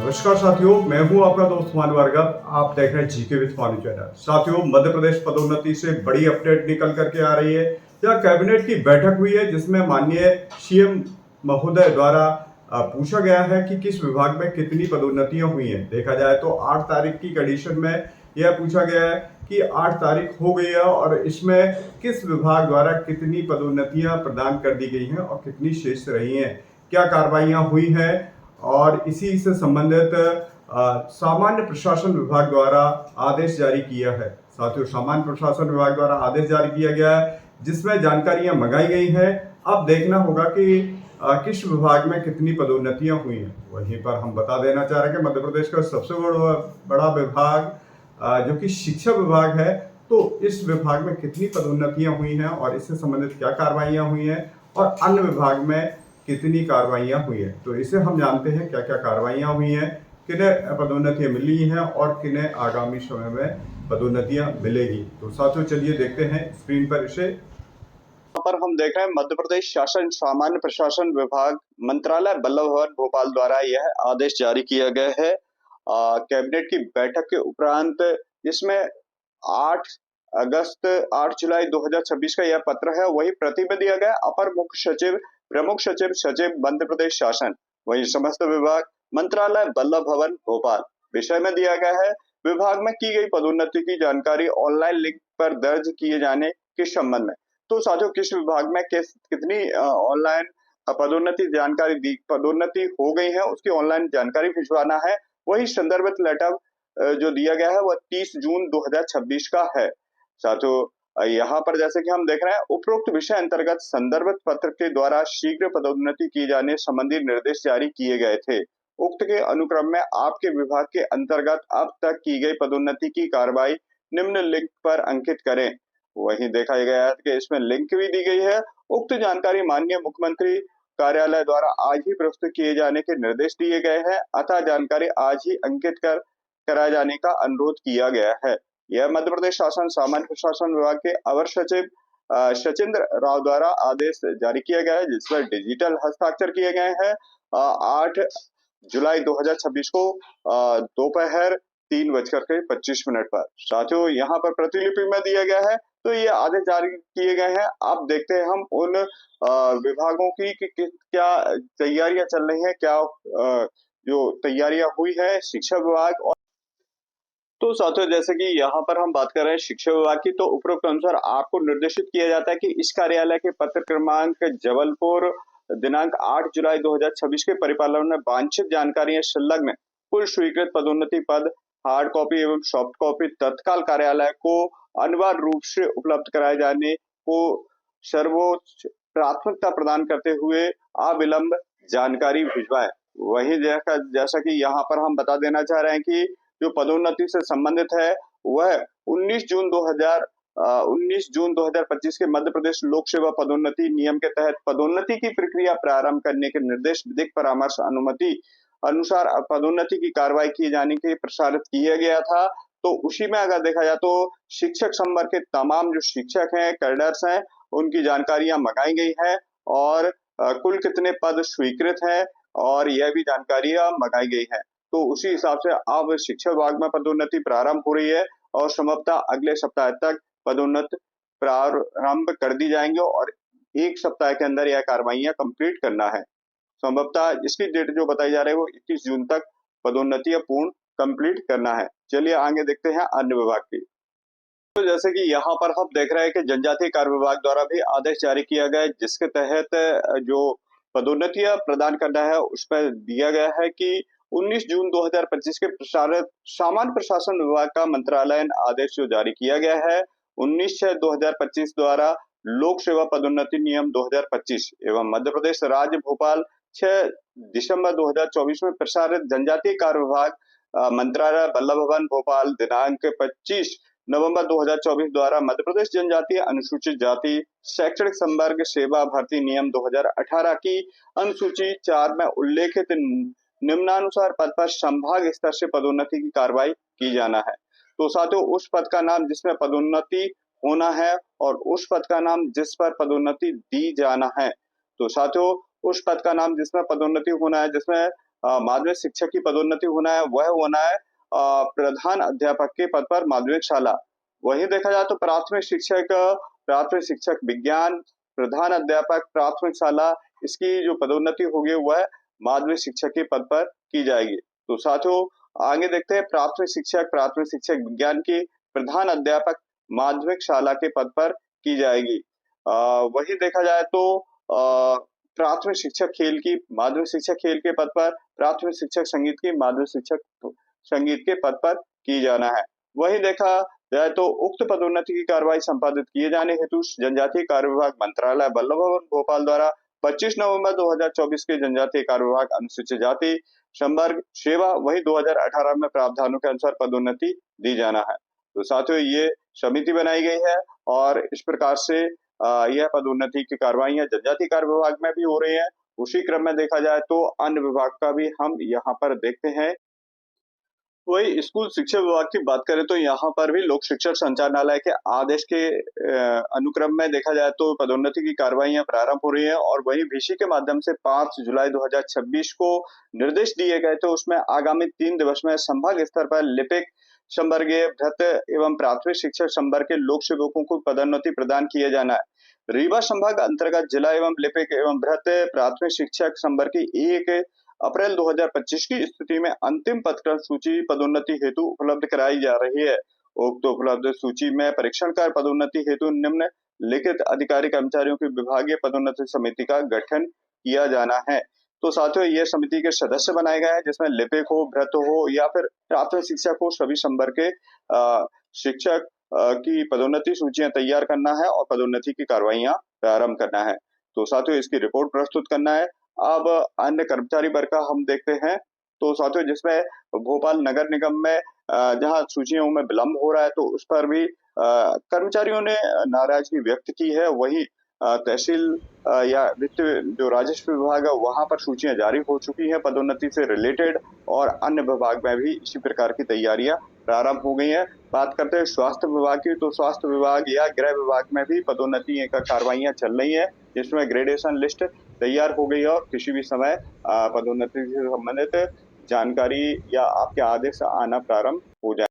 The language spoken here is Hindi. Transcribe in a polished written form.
नमस्कार साथियों, मैं हूं आपका दोस्त मानव भार्गव। आप देख रहे हैं जीके विद मानव चैनल। साथियों, मध्य प्रदेश पदोन्नति से बड़ी अपडेट निकल करके आ रही है। जहां कैबिनेट की बैठक हुई है जिसमें माननीय सीएम महोदय द्वारा पूछा गया है कि किस विभाग में कितनी पदोन्नतियां हुई हैं। देखा जाए तो 8 तारीख की कंडीशन में यह पूछा गया है कि 8 तारीख हो गई है और इसमें किस विभाग द्वारा कितनी पदोन्नतियां प्रदान कर दी गई हैं और कितनी शेष रही हैं, क्या कार्रवाइयां हुई हैं। और इसी से संबंधित सामान्य प्रशासन विभाग द्वारा आदेश जारी किया है। साथियों, सामान्य प्रशासन विभाग द्वारा आदेश जारी किया गया है जिसमें जानकारियां मंगाई गई हैं। अब देखना होगा कि किस विभाग में कितनी पदोन्नतियां हुई हैं। वहीं पर हम बता देना चाह रहे हैं कि मध्य प्रदेश का सबसे बड़ा विभाग जो कि शिक्षा विभाग है, तो इस विभाग में कितनी पदोन्नतियां हुई हैं और इससे संबंधित क्या कार्रवाइयां हुई हैं और अन्य विभाग में कितनी कार्रवाइयां हुई हैं। तो इसे हम जानते हैं क्या क्या कार्रवाइयां हुई हैं, किन्हें पदोन्नतियां मिली हैं और किन्हें आगामी समय में पदोन्नतियां मिलेगी। तो साथियों, चलिए देखते हैं स्क्रीन पर इसे। यहाँ पर हम देख रहे हैं मध्य प्रदेश शासन सामान्य प्रशासन विभाग मंत्रालय बल्लभ भवन भोपाल द्वारा यह आदेश जारी किया गया है कैबिनेट की बैठक के उपरांत। इसमें 8 जुलाई 2026 का यह पत्र है। वही प्रति में दिया गया अपर मुख्य सचिव, प्रमुख सचिव, सचिव मध्य प्रदेश शासन, वही समस्त विभाग मंत्रालय बल्लभ भवन भोपाल। विषय में दिया गया है विभाग में की गई पदोन्नति की जानकारी ऑनलाइन लिंक पर दर्ज किए जाने के संबंध में। तो साथियों, किस विभाग में कितनी ऑनलाइन पदोन्नति हो गई है उसकी ऑनलाइन जानकारी भिजवाना है। वही संदर्भित लेटर जो दिया गया है वह 30 जून 2026 का है। साथियों, यहाँ पर जैसे कि हम देख रहे हैं उपरोक्त विषय अंतर्गत संदर्भित पत्र के द्वारा शीघ्र पदोन्नति किए जाने संबंधी निर्देश जारी किए गए थे। उक्त के अनुक्रम में आपके विभाग के अंतर्गत अब तक की गई पदोन्नति की कार्रवाई निम्न लिंक पर अंकित करें। वहीं देखा गया है कि इसमें लिंक भी दी गई है। उक्त जानकारी माननीय मुख्यमंत्री कार्यालय द्वारा आज ही प्रस्तुत किए जाने के निर्देश दिए गए हैं, अतः जानकारी आज ही अंकित कराए जाने का अनुरोध किया गया है। यह मध्य प्रदेश शासन सामान्य प्रशासन विभाग के अवर सचिव सचिंद्र राव द्वारा आदेश जारी किया गया है, जिसपर डिजिटल हस्ताक्षर किए गए हैं 8 जुलाई 2026 को दोपहर 3:25 पर। साथियों, यहाँ पर प्रतिलिपि में दिया गया है। तो ये आदेश जारी किए गए हैं। अब देखते हैं हम उन विभागों की कि क्या तैयारियां चल रही हैं, क्या जो तैयारियां हुई है शिक्षा विभाग और। तो साथियों, जैसे कि यहाँ पर हम बात कर रहे हैं शिक्षा विभाग की, तो उपरोक्त अनुसार आपको निर्देशित किया जाता है कि इस कार्यालय के पत्र क्रमांक जबलपुर दिनांक 8 जुलाई 2026 के परिपालन में वांछित जानकारियां संलग्न कुल स्वीकृत पदोन्नति पद हार्ड कॉपी एवं सॉफ्ट कॉपी तत्काल कार्यालय को अनिवार्य रूप से उपलब्ध कराए जाने को सर्वोच्च प्राथमिकता प्रदान करते हुए अविलंब जानकारी भिजवाएं। वही जैसा कि यहाँ पर हम बता देना चाह रहे हैं कि जो पदोन्नति से संबंधित है वह 19 जून 2025 के मध्य प्रदेश लोक सेवा पदोन्नति नियम के तहत पदोन्नति की प्रक्रिया प्रारंभ करने के निर्देश विधिक परामर्श अनुमति अनुसार पदोन्नति की कार्रवाई किए जाने के प्रसारित किया गया था। तो उसी में अगर देखा जाए तो शिक्षक संवर्ग के तमाम जो शिक्षक हैं, कैडर्स हैं, उनकी जानकारियां मंगाई गई है और कुल कितने पद स्वीकृत हैं और यह भी जानकारियां मंगाई गई है। तो उसी हिसाब से अब शिक्षा विभाग में पदोन्नति प्रारंभ हो रही है और संभवतः अगले सप्ताह तक पदोन्नति प्रारंभ कर दी जाएंगे और एक सप्ताह के अंदर यह कार्रवाइयां कंप्लीट करना है। संभवतः इसकी डेट जो बताई जा रही है वो 21 जून तक पदोन्नतियां पूर्ण कंप्लीट करना है। चलिए आगे देखते हैं अन्य विभाग की। तो जैसे कि यहाँ पर हम देख रहे हैं कि जनजातीय कार्य विभाग द्वारा भी आदेश जारी किया गया है, जिसके तहत जो पदोन्नतियां प्रदान करना है उस पर दिया गया है कि 19 जून 2025 के प्रसारित सामान्य प्रशासन विभाग का मंत्रालयन आदेश जो जारी किया गया है 19/6/2025 द्वारा लोक सेवा पदोन्नति नियम 2025 एवं मध्य प्रदेश राज्य भोपाल 6 दिसंबर 2024 में प्रसारित जनजातीय कार्य विभाग मंत्रालय बल्लभ भवन भोपाल दिनांक 25 नवंबर 2024 द्वारा मध्य प्रदेश जनजातीय अनुसूचित जाति शैक्षणिक संवर्ग सेवा भर्ती नियम 2018 की अनुसूची 4 में उल्लेखित निम्नानुसार पद पर संभाग स्तर से पदोन्नति की कार्रवाई की जाना है। तो साथियों, उस पद का नाम जिसमें पदोन्नति होना है और उस पद का नाम जिस पर पदोन्नति दी जाना है। तो साथियों, उस पद का नाम जिसमें पदोन्नति होना है, जिसमें माध्यमिक शिक्षक की पदोन्नति होना है, वह होना है प्रधान अध्यापक के पद पर माध्यमिक शाला। वहीं देखा जाए तो प्राथमिक शिक्षक विज्ञान, प्रधान अध्यापक प्राथमिक शाला, इसकी जो पदोन्नति होगी वह माध्यमिक शिक्षक के पद पर की जाएगी। तो साथियों, आगे देखते हैं प्राथमिक शिक्षक विज्ञान की प्रधान अध्यापक माध्यमिक शाला के पद पर की जाएगी। वहीं देखा जाए तो प्राथमिक शिक्षक खेल की माध्यमिक शिक्षक खेल के पद पर, प्राथमिक शिक्षक संगीत की माध्यमिक शिक्षक संगीत के पद पर की जाना है। वहीं देखा जाए तो उक्त पदोन्नति की कार्रवाई संपादित किए जाने हेतु जनजातीय कार्य विभाग मंत्रालय बल्लभ भवन भोपाल द्वारा 25 नवंबर 2024 के जनजातीय कार्य विभाग अनुसूचित जाति संवर्ग सेवा वही 2018 में प्रावधानों के अनुसार पदोन्नति दी जाना है। तो साथियों, ये समिति बनाई गई है और इस प्रकार से यह पदोन्नति की कार्रवाइयां जनजातीय कार्य विभाग में भी हो रही है। उसी क्रम में देखा जाए तो अन्य विभाग का भी हम यहाँ पर देखते हैं। वही स्कूल शिक्षा विभाग की बात करें तो यहाँ पर भी लोक शिक्षक संचालनालय के आदेश के अनुक्रम में देखा जाए तो पदोन्नति की कार्रवाइयां प्रारंभ हो रही है और वही वीसी के माध्यम से 5 जुलाई 2026 को निर्देश दिए गए थे। उसमें आगामी 3 दिवस में संभाग स्तर पर लिपिक संवर्गीय भृत्य एवं प्राथमिक शिक्षक संवर्ग के लोक सेवकों को पदोन्नति प्रदान किया जाना है। रीवा संभाग अंतर्गत जिला एवं लिपिक एवं भृत्य प्राथमिक शिक्षक संवर्ग की 1 अप्रैल 2025 की स्थिति में अंतिम पदक्रम सूची पदोन्नति हेतु उपलब्ध कराई जा रही है। उक्त उपलब्ध सूची में परीक्षण कर पदोन्नति हेतु निम्न लिखित अधिकारी कर्मचारियों की विभागीय पदोन्नति समिति का गठन किया जाना है। तो साथियों, ये समिति के सदस्य बनाए गए हैं जिसमें लिपिक हो, भृत्य हो या फिर प्राथमिक शिक्षक हो, सभी संवर्ग के शिक्षक की पदोन्नति सूचियां तैयार करना है और पदोन्नति की कार्रवाइयां प्रारंभ करना है। तो साथियों, इसकी रिपोर्ट प्रस्तुत करना है। अब अन्य कर्मचारी वर्ग का हम देखते हैं। तो साथियों, जिसमें भोपाल नगर निगम में जहां सूचियों में विलंब हो रहा है तो उस पर भी कर्मचारियों ने नाराजगी व्यक्त की है। वही तहसील या वित्त जो राजस्व विभाग है वहां पर सूचियां जारी हो चुकी हैं पदोन्नति से रिलेटेड और अन्य विभाग में भी इसी प्रकार की तैयारियां प्रारंभ हो गई हैं। बात करते हैं स्वास्थ्य विभाग की, तो स्वास्थ्य विभाग या गृह विभाग में भी पदोन्नति का कार्रवाइयां चल रही है जिसमें ग्रेडेशन लिस्ट तैयार हो गई है और किसी भी समय पदोन्नति से संबंधित जानकारी या आपके आदेश आना प्रारंभ हो जाए।